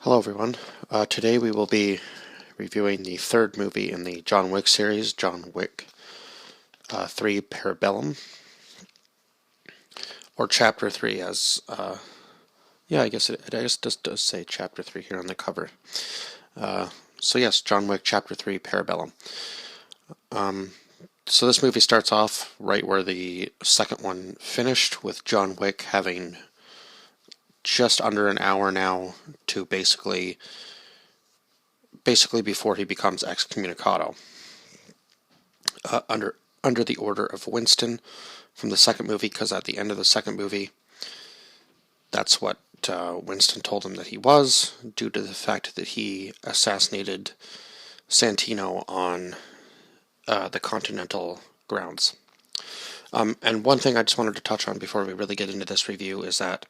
Hello everyone. Today we will be reviewing the third movie in the John Wick series, John Wick 3 Parabellum, or Chapter 3 as, I guess it just does say Chapter 3 here on the cover. So yes, John Wick Chapter 3 Parabellum. So this movie starts off right where the second one finished, with John Wick having just under an hour now to basically before he becomes excommunicado, under the order of Winston from the second movie, because at the end of the second movie, that's what Winston told him that he was, due to the fact that he assassinated Santino on the Continental grounds. And one thing I just wanted to touch on before we really get into this review is that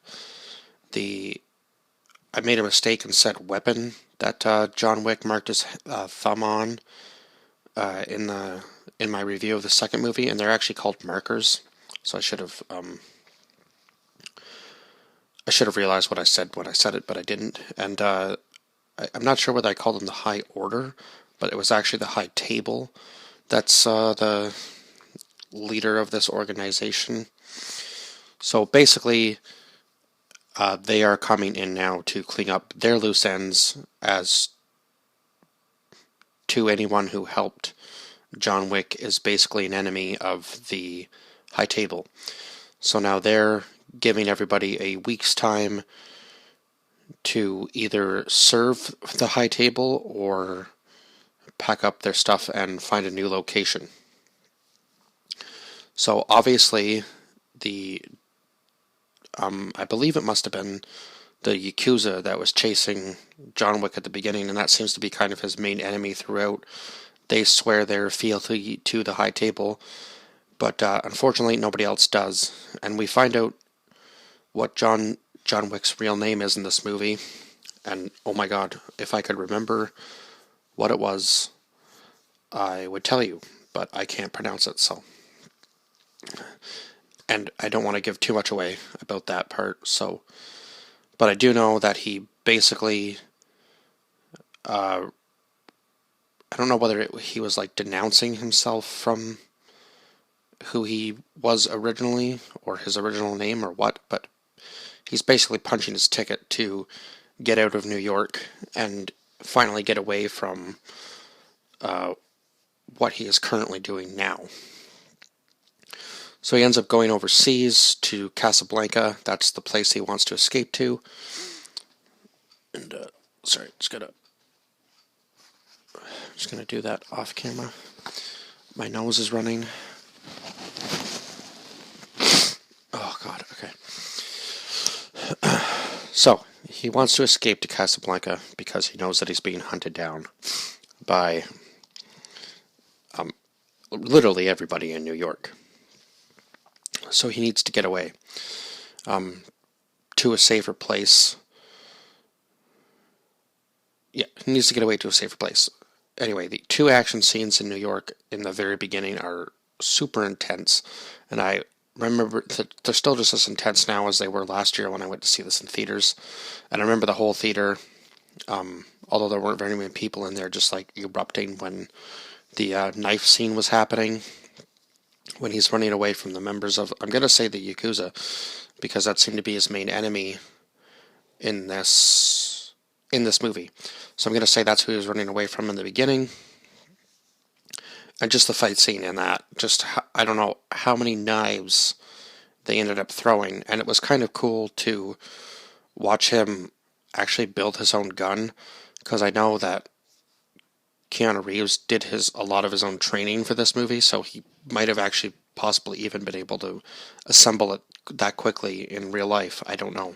I made a mistake and said weapon that John Wick marked his thumb on in my review of the second movie, and they're actually called markers. So I should have realized what I said when I said it, but I didn't. And I'm not sure whether I called them the High Order, but it was actually the High Table. That's the leader of this organization. So basically, they are coming in now to clean up their loose ends, as to anyone who helped John Wick is basically an enemy of the High Table. So now they're giving everybody a week's time to either serve the High Table or pack up their stuff and find a new location. So obviously, I believe it must have been the Yakuza that was chasing John Wick at the beginning, and that seems to be kind of his main enemy throughout. They swear their fealty to the High Table, but unfortunately nobody else does. And we find out what John Wick's real name is in this movie, and oh my god, if I could remember what it was, I would tell you, but I can't pronounce it, so... And I don't want to give too much away about that part, so... But I do know that he basically... I don't know whether he was like denouncing himself from who he was originally, or his original name, or what, but he's basically punching his ticket to get out of New York and finally get away from what he is currently doing now. So he ends up going overseas to Casablanca. That's the place he wants to escape to. And, sorry, just gonna do that off camera. My nose is running. Oh god, okay. So, he wants to escape to Casablanca because he knows that he's being hunted down by literally everybody in New York. So he needs to get away to a safer place. Yeah, he needs to get away to a safer place. Anyway, the two action scenes in New York in the very beginning are super intense, and I remember that they're still just as intense now as they were last year when I went to see this in theaters. And I remember the whole theater, although there weren't very many people in there, just like erupting when the knife scene was happening, when he's running away from the members of, I'm going to say the Yakuza, because that seemed to be his main enemy in this movie. So I'm going to say that's who he was running away from in the beginning. And just the fight scene in that, just, I don't know how many knives they ended up throwing, and it was kind of cool to watch him actually build his own gun, because I know that Keanu Reeves did a lot of his own training for this movie, so he might have actually possibly even been able to assemble it that quickly in real life. I don't know.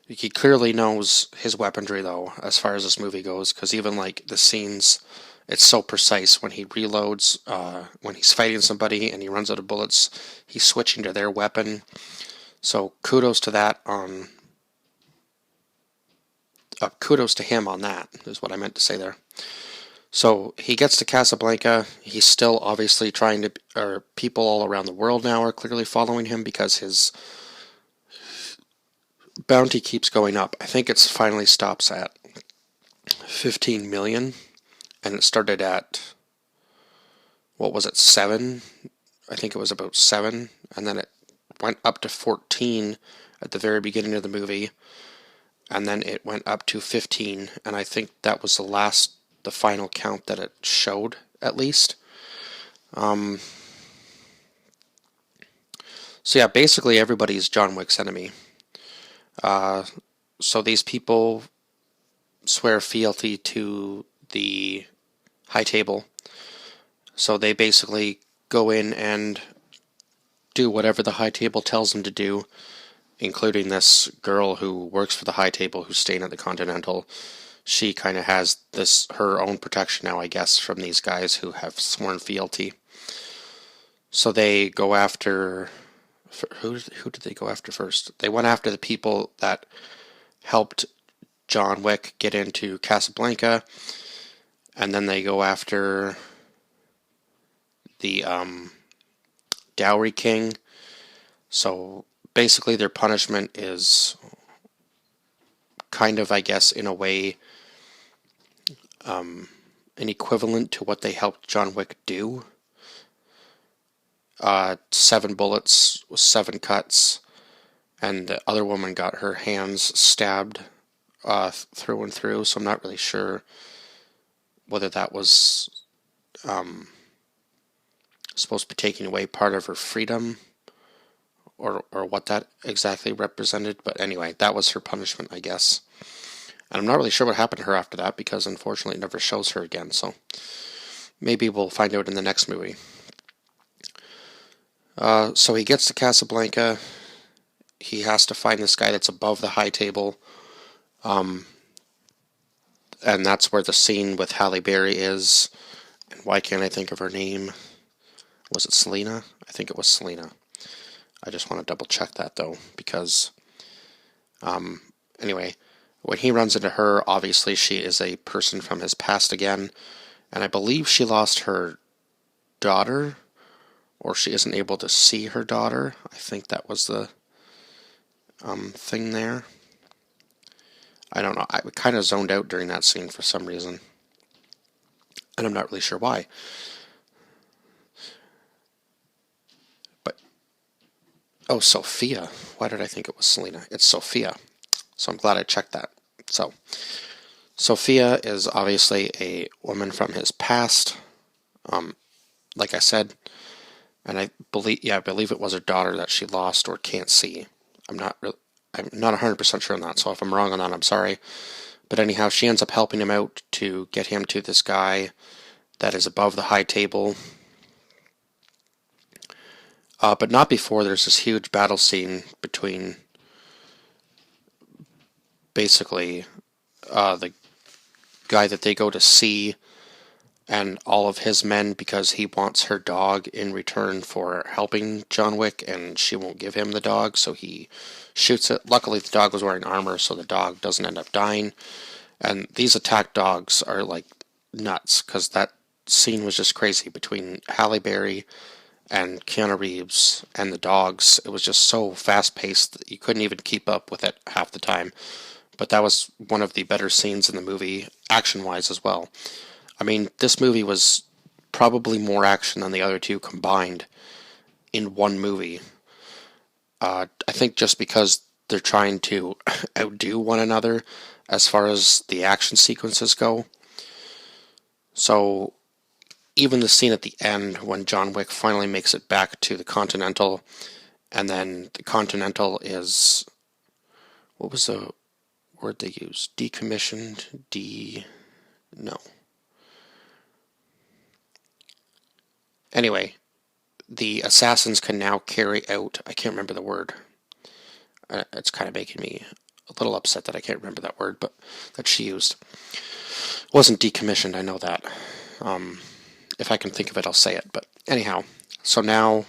He clearly knows his weaponry, though, as far as this movie goes, because even like the scenes, it's so precise. When he reloads, when he's fighting somebody and he runs out of bullets, he's switching to their weapon. So kudos to that kudos to him on that, is what I meant to say there. So he gets to Casablanca. He's still obviously people all around the world now are clearly following him because his bounty keeps going up. I think it finally stops at 15 million, and it started at, what was it, 7? I think it was about 7, and then it went up to 14 at the very beginning of the movie, and then it went up to 15, and I think that was the final count that it showed, at least. So yeah, basically everybody's John Wick's enemy. So these people swear fealty to the High Table. So they basically go in and do whatever the High Table tells them to do, including this girl who works for the High Table who's staying at the Continental. She kind of has her own protection now, I guess, from these guys who have sworn fealty. So they go after... Who did they go after first? They went after the people that helped John Wick get into Casablanca, and then they go after the Dowry King. So basically their punishment is kind of, I guess, in a way, an equivalent to what they helped John Wick do. 7 bullets, 7 cuts, and the other woman got her hands stabbed through and through, so I'm not really sure whether that was supposed to be taking away part of her freedom or what that exactly represented, but anyway, that was her punishment, I guess. And I'm not really sure what happened to her after that, because unfortunately it never shows her again, so maybe we'll find out in the next movie. So he gets to Casablanca. He has to find this guy that's above the High Table. And that's where the scene with Halle Berry is. And why can't I think of her name? Was it Selena? I think it was Selena. I just want to double check that, though, because... anyway, when he runs into her, obviously she is a person from his past again. And I believe she lost her daughter, or she isn't able to see her daughter. I think that was the thing there. I don't know. I kind of zoned out during that scene for some reason. And I'm not really sure why. But, oh, Sophia. Why did I think it was Selena? It's Sophia. So I'm glad I checked that. So, Sophia is obviously a woman from his past. Like I said, and I believe it was her daughter that she lost or can't see. I'm not 100% sure on that, so if I'm wrong on that, I'm sorry. But anyhow, she ends up helping him out to get him to this guy that is above the High Table. But not before there's this huge battle scene between basically the guy that they go to see and all of his men, because he wants her dog in return for helping John Wick, and she won't give him the dog, so he shoots it. Luckily, the dog was wearing armor, so the dog doesn't end up dying. And these attack dogs are like nuts, because that scene was just crazy between Halle Berry and Keanu Reeves and the dogs. It was just so fast-paced that you couldn't even keep up with it half the time. But that was one of the better scenes in the movie, action-wise as well. I mean, this movie was probably more action than the other two combined in one movie. I think just because they're trying to outdo one another as far as the action sequences go. So, even the scene at the end when John Wick finally makes it back to the Continental, and then the Continental is... What was the word they used? Decommissioned? No. Anyway, the assassins can now carry out... I can't remember the word. It's kind of making me a little upset that I can't remember that word, but that she used. It wasn't decommissioned, I know that. If I can think of it, I'll say it. But anyhow, so now,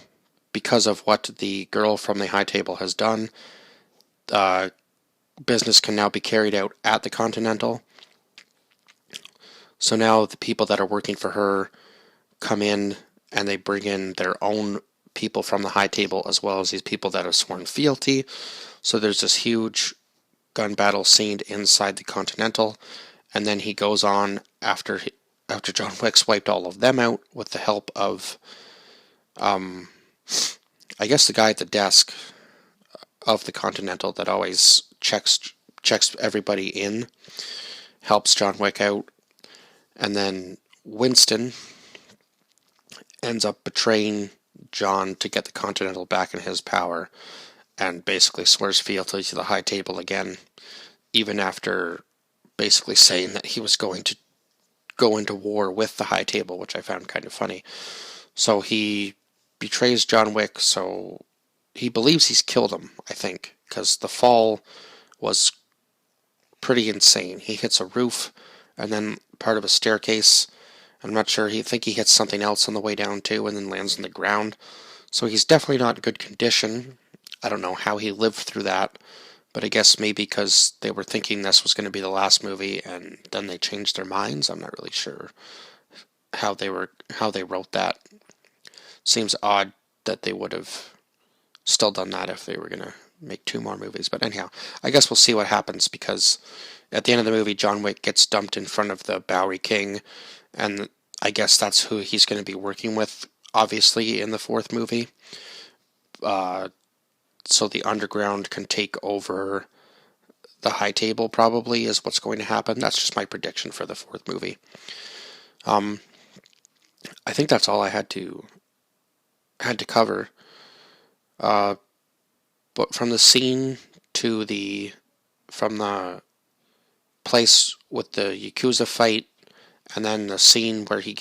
because of what the girl from the High Table has done, business can now be carried out at the Continental. So now the people that are working for her come in, and they bring in their own people from the High Table, as well as these people that have sworn fealty. So there's this huge gun battle scene inside the Continental, and then he goes on after John Wick's wiped all of them out with the help of, I guess, the guy at the desk of the Continental that always checks everybody in, helps John Wick out, and then Winston ends up betraying John to get the Continental back in his power, and basically swears fealty to the High Table again, even after basically saying that he was going to go into war with the High Table, which I found kind of funny. So he betrays John Wick, so he believes he's killed him, I think, because the fall was pretty insane. He hits a roof and then part of a staircase. I'm not sure. I think he hits something else on the way down too, and then lands on the ground. So he's definitely not in good condition. I don't know how he lived through that, but I guess maybe because they were thinking this was going to be the last movie, and then they changed their minds. I'm not really sure how they wrote that. Seems odd that they would have still done that if they were going to make 2 more movies. But anyhow, I guess we'll see what happens, because at the end of the movie, John Wick gets dumped in front of the Bowery King, and I guess that's who he's going to be working with, obviously, in the 4th movie. So the underground can take over the High Table, probably, is what's going to happen. That's just my prediction for the 4th movie. I think that's all I had to cover. But from the scene from the place with the Yakuza fight, and then the scene where he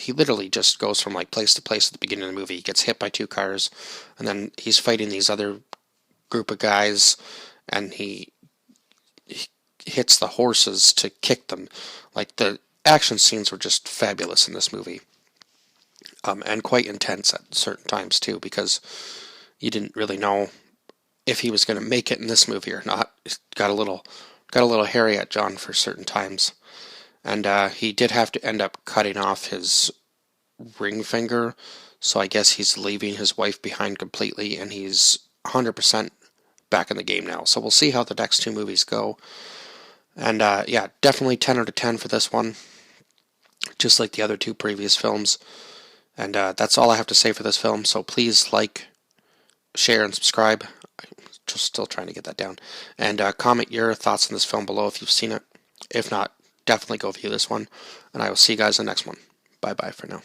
literally just goes from like place to place at the beginning of the movie. He gets hit by 2 cars, and then he's fighting these other group of guys, and he hits the horses to kick them. Like, the action scenes were just fabulous in this movie. And quite intense at certain times too, because you didn't really know if he was going to make it in this movie or not. It got a little hairy at John for certain times, and he did have to end up cutting off his ring finger. So I guess he's leaving his wife behind completely, and he's 100% back in the game now. So we'll see how the next 2 movies go. And yeah, definitely 10 out of 10 for this one, just like the other 2 previous films. And that's all I have to say for this film. So please like, share, and subscribe. I'm just still trying to get that down. And comment your thoughts on this film below if you've seen it. If not, definitely go view this one. And I will see you guys in the next one. Bye-bye for now.